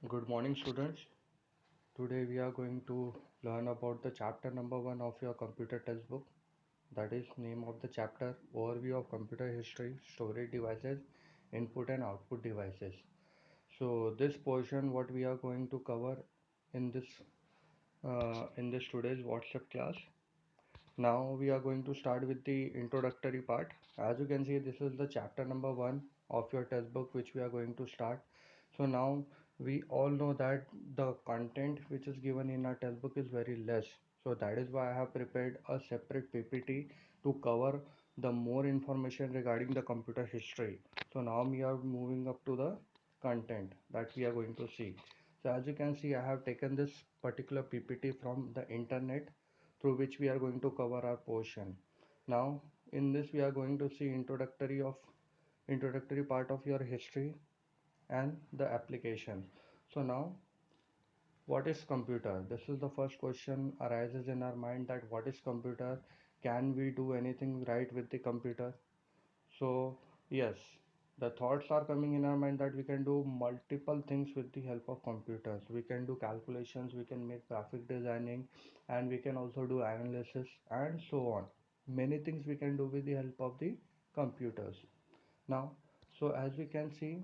Good morning, students. Today we are going to learn about the chapter number 1 of your computer textbook. That is name of the chapter Overview of Computer History, Storage Devices, Input and Output Devices. So this portion what we are going to cover in this today's WhatsApp class. Now we are going to start with the introductory part. As you can see, this is the chapter number 1 of your textbook which we are going to start. So now we all know that the content which is given in our textbook is very less. So that is why I have prepared a separate PPT to cover the more information regarding the computer history. So now we are moving up to the content that we are going to see. So as you can see, I have taken this particular PPT from the internet through which we are going to cover our portion. Now in this we are going to see introductory part of your history and the application. So now what is computer? This is the first question arises in our mind, that what is computer? Can we do anything right with the computer? So yes, the thoughts are coming in our mind that we can do multiple things with the help of computers. We can do calculations, we can make graphic designing, and we can also do analysis and so on. Many things we can do with the help of the computers. Now, so as we can see,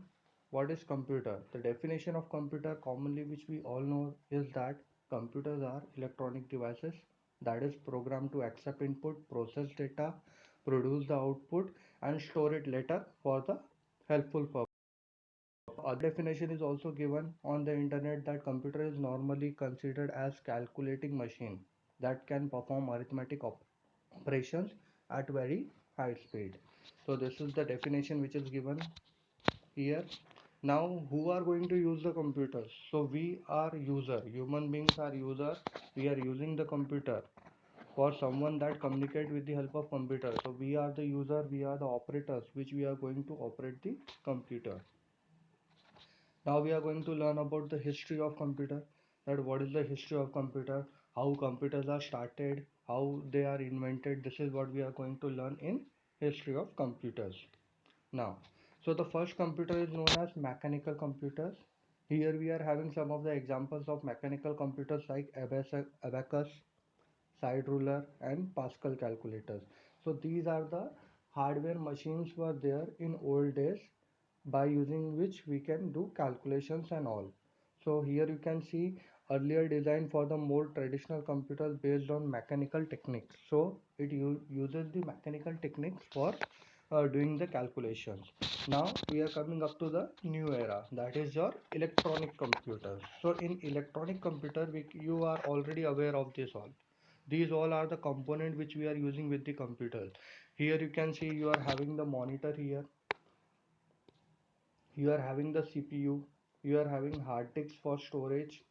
what is computer? The definition of computer commonly which we all know is that computers are electronic devices that is programmed to accept input, process data, produce the output and store it later for the helpful purpose. Other definition is also given on the internet, that computer is normally considered as calculating machine that can perform arithmetic operations at very high speed. So this is the definition which is given here. Now who are going to use the computers? So we are user, human beings are user. We are using the computer for someone that communicate with the help of computer. So we are the user, we are the operators which we are going to operate the computer. Now we are going to learn about the history of computer, that what is the history of computer, how computers are started, how they are invented. This is what we are going to learn in history of computers. Now, so the first computer is known as mechanical computers. Here we are having some of the examples of mechanical computers like abacus, side ruler and Pascal calculators. So these are the hardware machines were there in old days, by using which we can do calculations and all. So here you can see earlier design for the more traditional computers based on mechanical techniques. So it uses the mechanical techniques for doing the calculations. Now we are coming up to the new era, that is your electronic computers. So in electronic computer, you are already aware of this all. These all are the component which we are using with the computers. Here you can see you are having the monitor here, you are having the CPU, you are having hard disks for storage.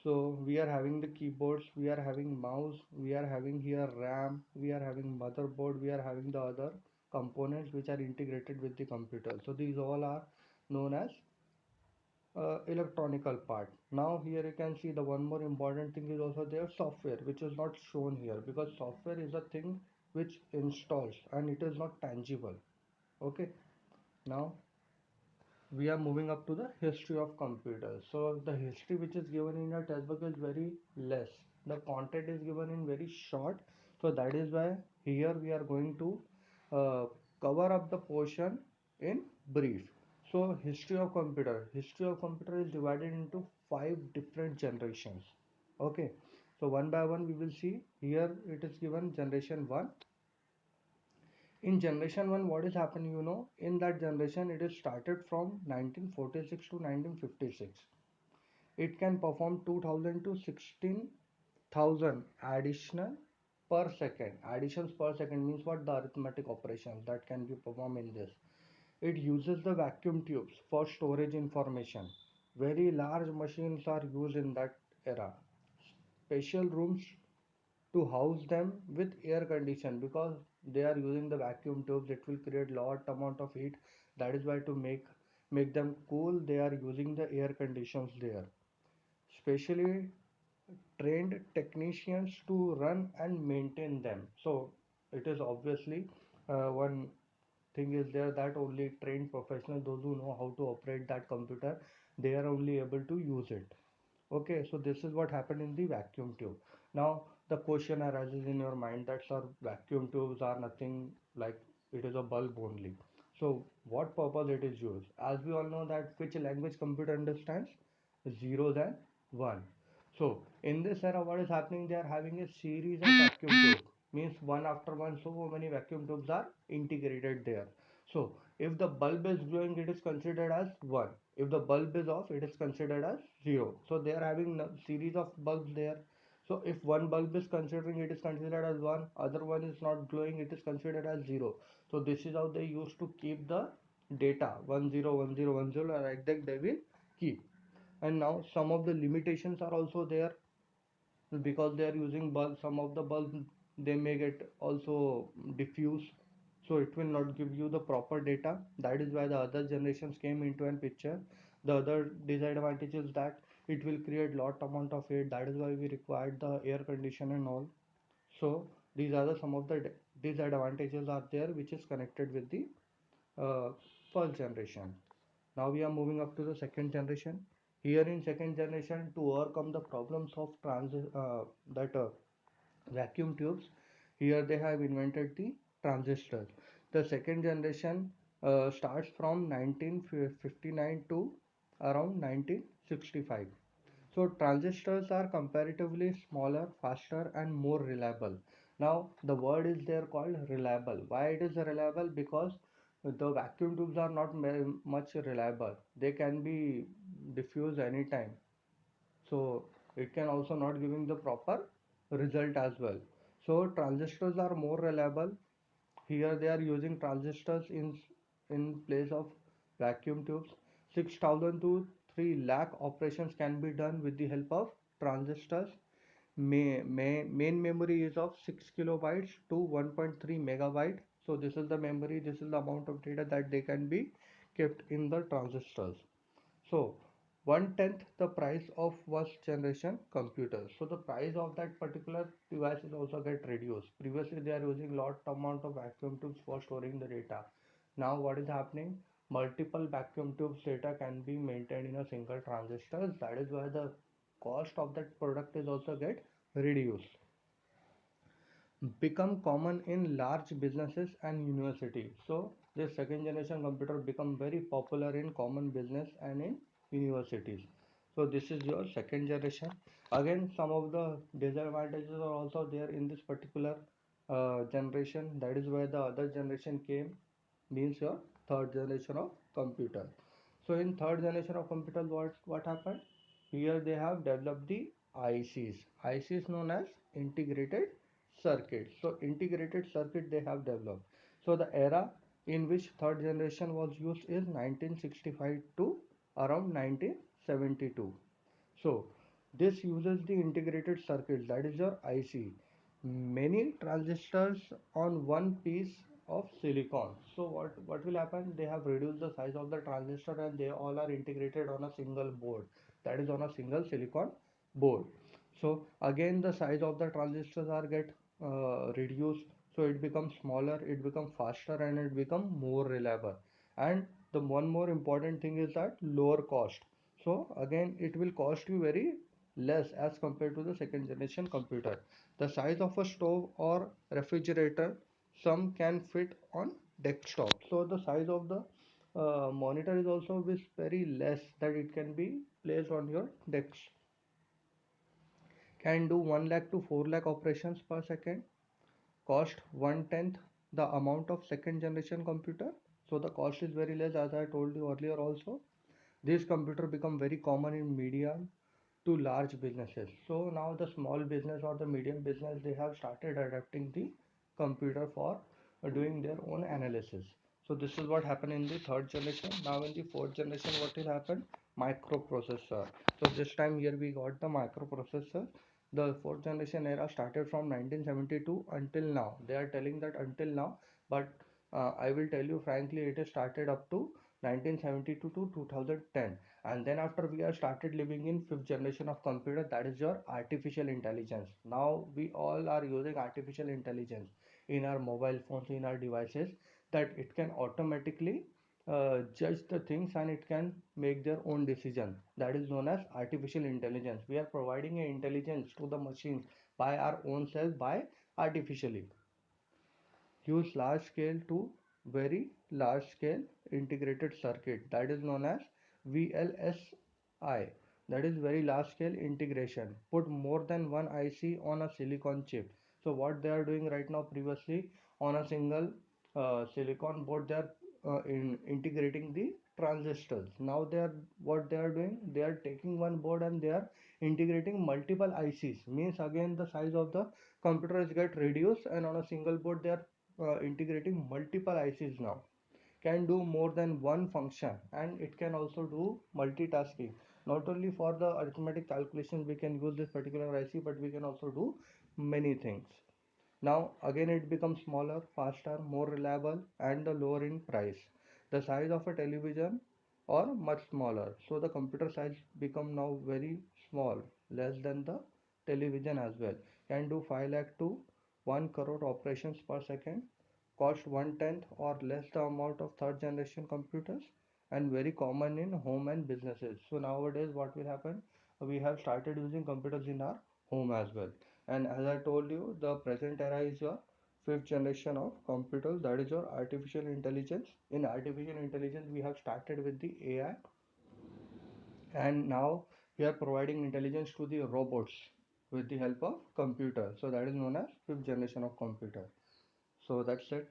So we are having the keyboards, we are having mouse, we are having here RAM, we are having motherboard, we are having the other components which are integrated with the computer. So these all are known as electronical part. Now here you can see the one more important thing is also there, software, which is not shown here because software is a thing which installs and it is not tangible. Okay, now we are moving up to the history of computers. So the history which is given in your textbook is very less. The content is given in very short. So that is why here we are going to uh, cover up the portion in brief. So history of computer. History of computer is divided into 5 different generations. Okay. So one by one we will see. Here it is given generation 1. In generation 1, what is happening, in that generation it is started from 1946 to 1956. It can perform 2000 to 16,000 additional per second. Additions per second means what? The arithmetic operations that can be performed in this. It uses the vacuum tubes for storage information. Very large machines are used in that era. Special rooms to house them with air condition, because they are using the vacuum tubes, it will create lot amount of heat. That is why to make them cool, they are using the air conditions there. Specially trained technicians to run and maintain them. So it is obviously one thing is there that only trained professionals, those who know how to operate that computer, they are only able to use it. Okay, so this is what happened in the vacuum tube. Now the question arises in your mind that sir, vacuum tubes are nothing, like it is a bulb only. So what purpose it is used? As we all know that which language computer understands? Zeros and one. So in this era, what is happening? They are having a series of vacuum tube. Means one after one, so many vacuum tubes are integrated there. So if the bulb is glowing, it is considered as 1. If the bulb is off, it is considered as 0. So they are having a series of bulbs there. So if one bulb is considering, it is considered as 1, other one is not glowing, it is considered as 0. So this is how they used to keep the data 101010, like that they will keep. And now some of the limitations are also there, because they are using bulbs. Some of the bulbs, they may get also diffuse, so it will not give you the proper data. That is why the other generations came into an picture. The other disadvantage is that it will create lot amount of heat. That is why we required the air condition and all. So these are the some of the disadvantages are there, which is connected with the uh, first generation. Now we are moving up to the second generation. Here in second generation, to overcome the problems of that vacuum tubes, here they have invented the transistors. The second generation starts from 1959 to around 1965. So transistors are comparatively smaller, faster, and more reliable. Now the word is there called reliable. Why it is reliable? Because the vacuum tubes are not much reliable. They can be diffused anytime. So it can also not giving the proper result as well. So transistors are more reliable. Here they are using transistors in place of vacuum tubes. 6,000 to 3 lakh operations can be done with the help of transistors. Main memory is of 6 kilobytes to 1.3 megabyte. So this is the memory, this is the amount of data that they can be kept in the transistors. So one tenth the price of first generation computers. So the price of that particular device is also get reduced. Previously they are using lot amount of vacuum tubes for storing the data. Now what is happening? Multiple vacuum tubes data can be maintained in a single transistor. That is why the cost of that product is also get reduced. Become common in large businesses and universities. So this second generation computer become very popular in common business and in universities. So this is your second generation. Again, some of the disadvantages are also there in this particular generation. That is why the other generation came, means your third generation of computer. So in third generation of computer, what happened? Here they have developed the ICs. ICs known as integrated circuit. So integrated circuit they have developed. So the era in which third generation was used is 1965 to around 1972. So this uses the integrated circuits, that is your IC. Many transistors on one piece of silicon. So what will happen? They have reduced the size of the transistor and they all are integrated on a single board. That is on a single silicon board. So again the size of the transistors are get reduced. So it becomes smaller, it becomes faster, and it become more reliable. And the one more important thing is that lower cost. So again it will cost you very less as compared to the second generation computer. The size of a stove or refrigerator, some can fit on desktop. So the size of the monitor is also is very less, that it can be placed on your desk. Can do 1 lakh to 4 lakh operations per second. Cost one tenth the amount of second generation computer. So the cost is very less, as I told you earlier also. This computer become very common in medium to large businesses. So now the small business or the medium business, they have started adapting the computer for doing their own analysis. So this is what happened in the third generation. Now in the fourth generation, what will happen? Microprocessor. So this time here we got the microprocessor. The fourth generation era started from 1972 until now. They are telling that until now, but I will tell you frankly, it is started up to 1972 to 2010. And then after we are started living in fifth generation of computer, that is your artificial intelligence. Now we all are using artificial intelligence in our mobile phones, in our devices. that it can automatically judge the things and it can make their own decision. That is known as artificial intelligence. We are providing an intelligence to the machines by our own self by artificially use large scale to very large scale integrated circuit, that is known as VLSI, that is very large scale integration, put more than one IC on a silicon chip. So what they are doing right now, previously on a single silicon board they are integrating the transistors. Now they are, what they are doing, they are taking one board and they are integrating multiple ICs, means again the size of the computer is get reduced, and on a single board they are integrating multiple ICs now, can do more than one function, and it can also do multitasking. Not only for the arithmetic calculations we can use this particular IC, but we can also do many things. Now again it becomes smaller, faster, more reliable, and the lower in price. The size of a television or much smaller. So the computer size become now very small, less than the television as well. Can do 5 lakh to 1 crore operations per second. Cost one tenth or less the amount of third generation computers, and very common in home and businesses. So nowadays what will happen? We have started using computers in our home as well. And as I told you, the present era is your fifth generation of computers, that is your artificial intelligence. In artificial intelligence we have started with the AI, and now we are providing intelligence to the robots with the help of computer. So that is known as fifth generation of computer. So that's it.